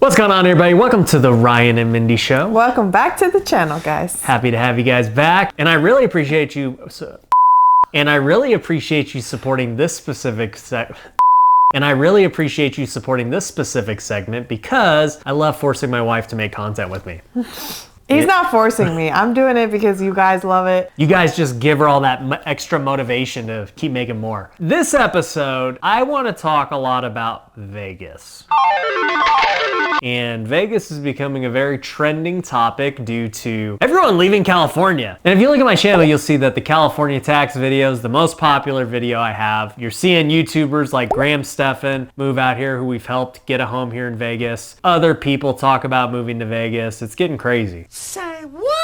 What's going on, everybody? Welcome to the Ryan and Mindy Show. Welcome back to the channel, guys. Happy to have you guys back, and I really appreciate you. Supporting this specific segment because I love forcing my wife to make content with me. He's not forcing me. I'm doing it because you guys love it. You guys just give her all that extra motivation to keep making more. This episode, I want to talk a lot about Vegas. And Vegas is becoming a very trending topic due to everyone leaving California. And if you look at my channel, you'll see that the California tax video is the most popular video I have. You're seeing YouTubers like Graham Stephan move out here, who we've helped get a home here in Vegas. Other people talk about moving to Vegas. It's getting crazy. Say what?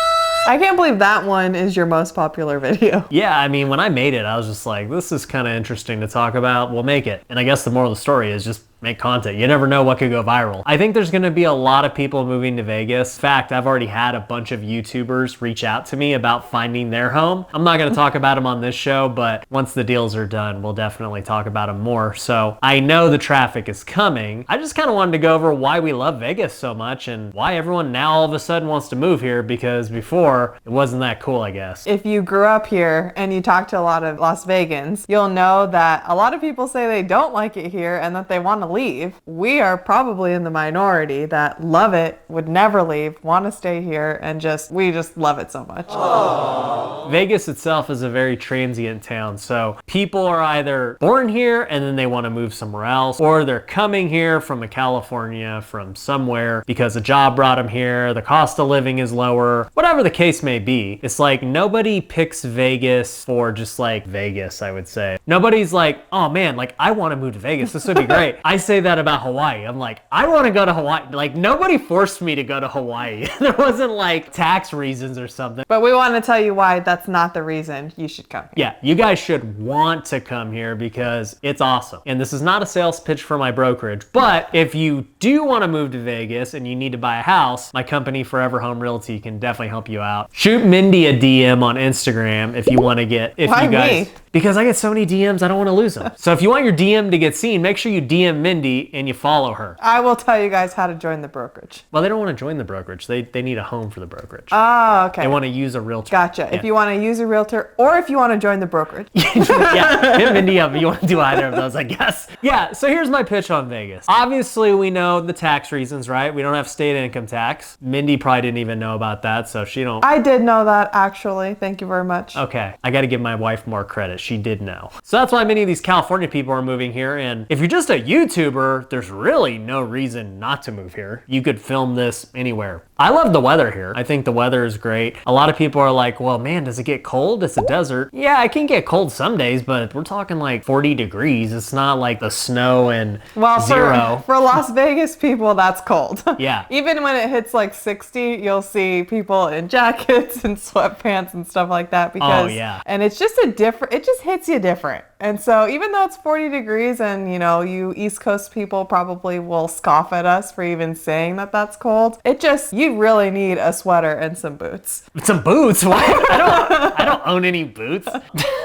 I can't believe that one is your most popular video. Yeah, I mean, when I made it, I was just like, this is kind of interesting to talk about. We'll make it. And I guess the moral of the story is just make content. You never know what could go viral. I think there's gonna be a lot of people moving to Vegas. In fact, I've already had a bunch of YouTubers reach out to me about finding their home. I'm not gonna talk about them on this show, but once the deals are done, we'll definitely talk about them more. So I know the traffic is coming. I just kind of wanted to go over why we love Vegas so much and why everyone now all of a sudden wants to move here, because before it wasn't that cool, I guess. If you grew up here and you talk to a lot of Las Vegans, you'll know that a lot of people say they don't like it here and that they want to leave. We are probably in the minority that love it, would never leave, want to stay here, and we just love it so much. Aww. Vegas itself is a very transient town, so people are either born here and then they want to move somewhere else, or they're coming here from California, from somewhere, because a job brought them here, the cost of living is lower, whatever the case may be. It's like nobody picks Vegas for just like Vegas, I would say. Nobody's like, oh man, like I want to move to Vegas, this would be great. I say that about Hawaii. I'm like, I want to go to Hawaii. Like, nobody forced me to go to Hawaii. There wasn't like tax reasons or something. But we want to tell you why that's not the reason you should come here. Yeah, you guys should want to come here because it's awesome. And this is not a sales pitch for my brokerage, but if you do want to move to Vegas and you need to buy a house, my company, Forever Home Realty, can definitely help you out. Shoot Mindy a DM on Instagram if you want to get, Why me? Because I get so many DMs, I don't want to lose them. So if you want your DM to get seen, make sure you DM Mindy and you follow her. I will tell you guys how to join the brokerage. Well, they don't want to join the brokerage. They need a home for the brokerage. Oh, okay. They want to use a realtor. Gotcha. Yeah. If you want to use a realtor or if you want to join the brokerage. Yeah, hit Mindy up if you want to do either of those, I guess. Yeah, so here's my pitch on Vegas. Obviously, we know the tax reasons, right? We don't have state income tax. Mindy probably didn't even know about that, so she don't. I did know that, actually. Thank you very much. Okay, I got to give my wife more credit. She did know. So that's why many of these California people are moving here, and if you're just a YouTuber, there's really no reason not to move here. You could film this anywhere. I love the weather here. I think the weather is great. A lot of people are like, well, man, does it get cold? It's a desert. Yeah, it can get cold some days, but we're talking like 40 degrees. It's not like the snow and zero. For Las Vegas people, that's cold. Yeah. Even when it hits like 60, you'll see people in jackets and sweatpants and stuff like that because, oh, yeah. And it's just it just hits you different. And so even though it's 40 degrees and, you know, you East Coast people probably will scoff at us for even saying that that's cold, you really need a sweater and some boots. Some boots? What? I don't own any boots.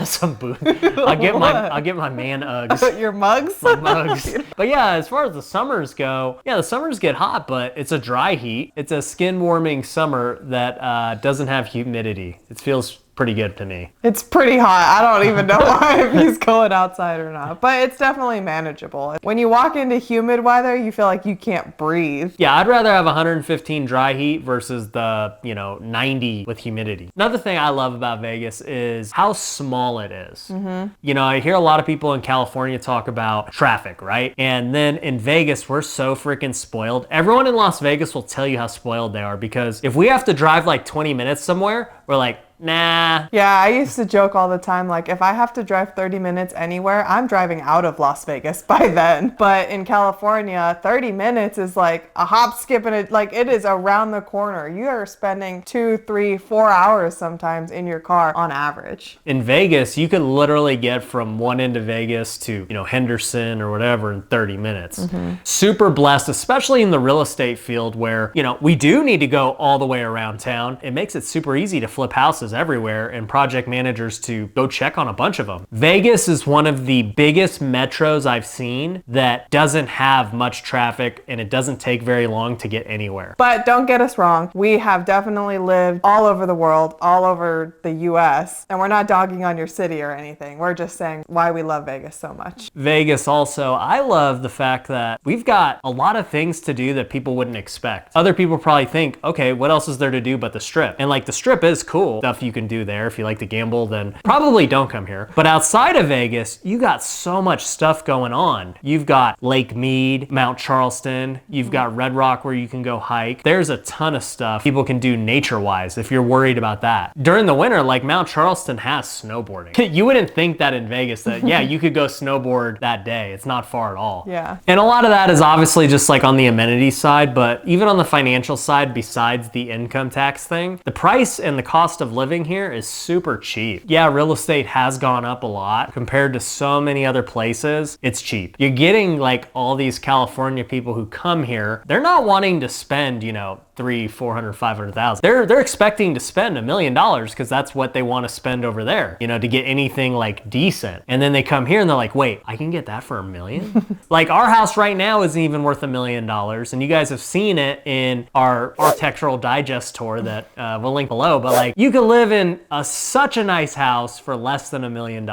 Some boots. I'll get my man Uggs. Your mugs? My mugs. But yeah, as far as the summers go, yeah, the summers get hot, but it's a dry heat. It's a skin warming summer that doesn't have humidity. It feels pretty good to me. It's pretty hot. I don't even know why if he's going outside or not, but it's definitely manageable. When you walk into humid weather, you feel like you can't breathe. Yeah, I'd rather have 115 dry heat versus the, 90 with humidity. Another thing I love about Vegas is how small it is. Mm-hmm. I hear a lot of people in California talk about traffic, right? And then in Vegas, we're so freaking spoiled. Everyone in Las Vegas will tell you how spoiled they are because if we have to drive like 20 minutes somewhere, we're like, nah. Yeah, I used to joke all the time, like if I have to drive 30 minutes anywhere, I'm driving out of Las Vegas by then. But in California, 30 minutes is like a hop, skip, and it is around the corner. You are spending 2, 3, 4 hours sometimes in your car on average. In Vegas, you can literally get from one end of Vegas to, Henderson or whatever in 30 minutes. Mm-hmm. Super blessed, especially in the real estate field where, we do need to go all the way around town. It makes it super easy to flip houses houses everywhere and project managers to go check on a bunch of them. Vegas is one of the biggest metros I've seen that doesn't have much traffic and it doesn't take very long to get anywhere. But don't get us wrong, we have definitely lived all over the world, all over the US, and we're not dogging on your city or anything. We're just saying why we love Vegas so much. Vegas also, I love the fact that we've got a lot of things to do that people wouldn't expect. Other people probably think, okay, what else is there to do but the Strip? And like the Strip is cool. Stuff you can do there. If you like to gamble, then probably don't come here. But outside of Vegas, you got so much stuff going on. You've got Lake Mead, Mount Charleston. You've got Red Rock where you can go hike. There's a ton of stuff people can do nature-wise if you're worried about that. During the winter, like Mount Charleston has snowboarding. You wouldn't think that in Vegas that, yeah, you could go snowboard that day. It's not far at all. Yeah. And a lot of that is obviously just like on the amenity side, but even on the financial side, besides the income tax thing, the price and the cost of living here is super cheap. Yeah, real estate has gone up a lot compared to so many other places. It's cheap. You're getting like all these California people who come here. They're not wanting to spend, you know, 300, 400, 500,000. They're expecting to spend $1 million because that's what they want to spend over there, you know, to get anything like decent. And then they come here and they're like, wait, I can get that for $1 million? Like our house right now isn't even worth $1 million. And you guys have seen it in our architectural digest tour that we'll link below. But like you can live in such a nice house for less than $1 million.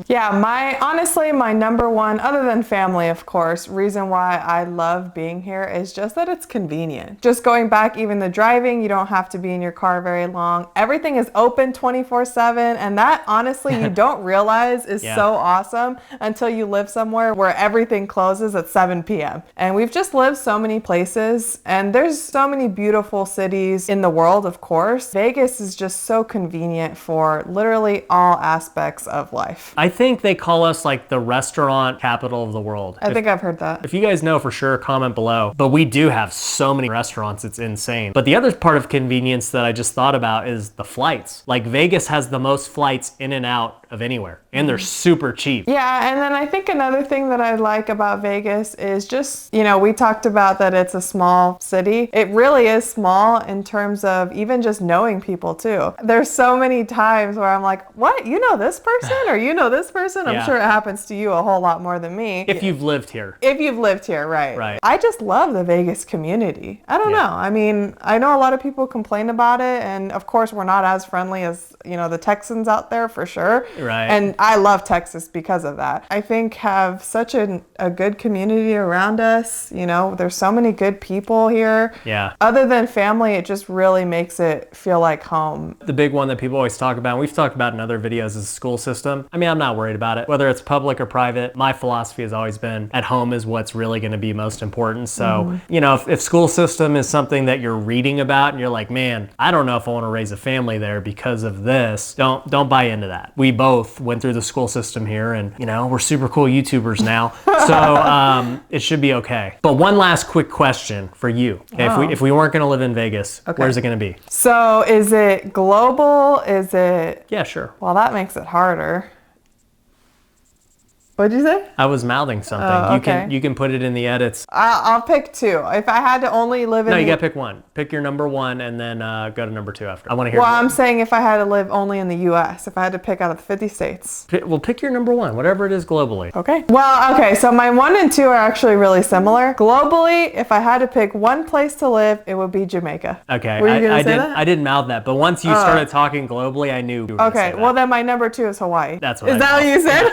Yeah, honestly, my number one, other than family, of course, reason why I love being here is just that it's convenient. Just going back, even the driving, you don't have to be in your car very long. Everything is open 24/7, and that honestly you don't realize is so awesome until you live somewhere where everything closes at 7 p.m. And we've just lived so many places, and there's so many beautiful cities in the world, of course. Vegas is just so convenient for literally all aspects of life. I think they call us like the restaurant capital of the world. I think I've heard that. If you guys know for sure, comment below. But we do have so many restaurants, it's insane. But the other part of convenience that I just thought about is the flights. Like Vegas has the most flights in and out of anywhere, and they're super cheap. Yeah, and then I think another thing that I like about Vegas is just, you know, we talked about that it's a small city. It really is small in terms of even just knowing people too. There's so many times where I'm like, what? You know this person or you know this person? I'm sure it happens to you a whole lot more than me. If you've lived here. If you've lived here, right. Right. I just love the Vegas community. I don't know. I mean, I know a lot of people complain about it, and of course we're not as friendly as, you know, the Texans out there for sure. Right. And I love Texas because of that. I think have such a good community around us. You know, there's so many good people here. Yeah. Other than family, it just really makes it feel like home. The big one that people always talk about, and we've talked about in other videos, is the school system. I mean, I'm not worried about it. Whether it's public or private, my philosophy has always been at home is what's really going to be most important. So, you know, if school system is something that you're reading about and you're like, man, I don't know if I want to raise a family there because of this, don't buy into that. We both went through the school system here, and you know, we're super cool YouTubers now, so it should be okay. But one last quick question for you. Okay, if we weren't going to live in Vegas, where's it going to be? So is it global? Is it? Yeah, sure. Well, that makes it harder. What'd you say? I was mouthing something. Oh, okay. You can put it in the edits. I'll pick two. If I had to only live in... No, you gotta pick one. Pick your number one and then go to number two after. I want to hear. Well, I'm saying if I had to live only in the U.S., if I had to pick out of the 50 states. Well, pick your number one, whatever it is globally. Okay. Well, okay, so my 1 and 2 are actually really similar. Globally, if I had to pick one place to live, it would be Jamaica. Okay, Were you gonna say that? I didn't mouth that, but once you started talking globally, I knew you were gonna say that. Well then my number 2 is Hawaii. That's what Is that what you said?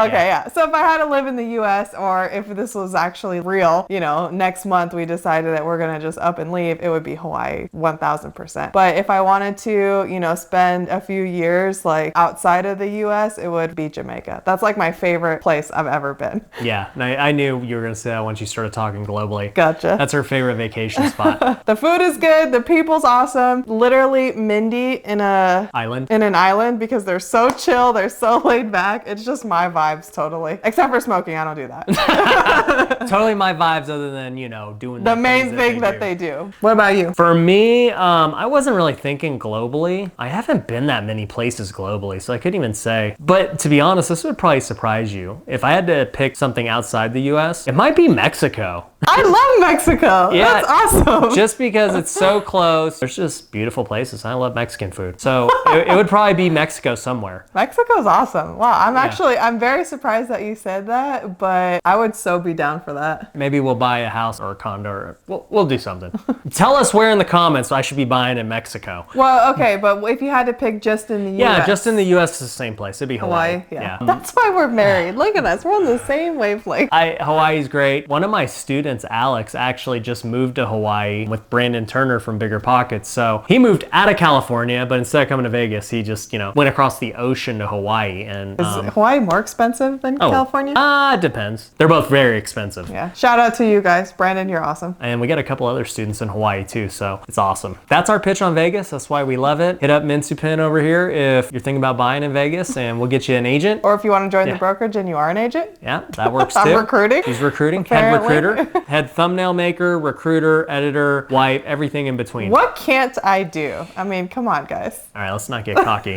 Okay, Yeah. yeah. So if I had to live in the U.S., or if this was actually real, you know, next month we decided that we're gonna just up and leave, it would be Hawaii, 1000%. But if I wanted to, you know, spend a few years like outside of the U.S., it would be Jamaica. That's like my favorite place I've ever been. Yeah, and I knew you were gonna say that once you started talking globally. Gotcha. That's her favorite vacation spot. The food is good. The people's awesome. Literally Mindy in an island because they're so chill. They're so laid back. It's just my vibes totally. Except for smoking. I don't do that. Totally my vibes other than, you know, doing the main thing that they do. What about you? For me, I wasn't really thinking globally. I haven't been that many places globally, so I couldn't even say. But to be honest, this would probably surprise you. If I had to pick something outside the US, it might be Mexico. I love Mexico. Yeah. That's awesome. Just because it's so close. There's just beautiful places. I love Mexican food. So it would probably be Mexico somewhere. Mexico's awesome. Wow, I'm very surprised that you said that, but I would so be down for that. Maybe we'll buy a house or a condo, or we'll do something. Tell us where in the comments I should be buying in Mexico. Well, okay, but if you had to pick just in the U.S. Yeah, just in the U.S. it's the same place. It'd be Hawaii. Yeah. That's why we're married. Look at us. We're on the same wavelength. Hawaii's great. One of my students, Alex, actually just moved to Hawaii with Brandon Turner from Bigger Pockets. So he moved out of California, but instead of coming to Vegas, he just, went across the ocean to Hawaii. And Is Hawaii more expensive than California? It depends. They're both very expensive. Yeah. Shout out to you guys. Brandon, you're awesome. And we got a couple other students in Hawaii too, so it's awesome. That's our pitch on Vegas. That's why we love it. Hit up Minsupin over here if you're thinking about buying in Vegas, and we'll get you an agent. Or if you want to join the brokerage and you are an agent. Yeah, that works too. I'm recruiting. He's recruiting. Apparently. Head recruiter. Head thumbnail maker, recruiter, editor, wipe, everything in between. What can't I do? I mean, come on, guys. All right, let's not get cocky.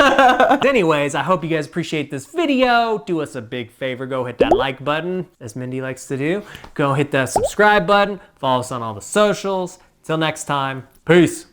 Anyways, I hope you guys appreciate this video. Do us a big favor. Go hit that like button, as Mindy likes to do. Go hit that subscribe button. Follow us on all the socials. Till next time, peace.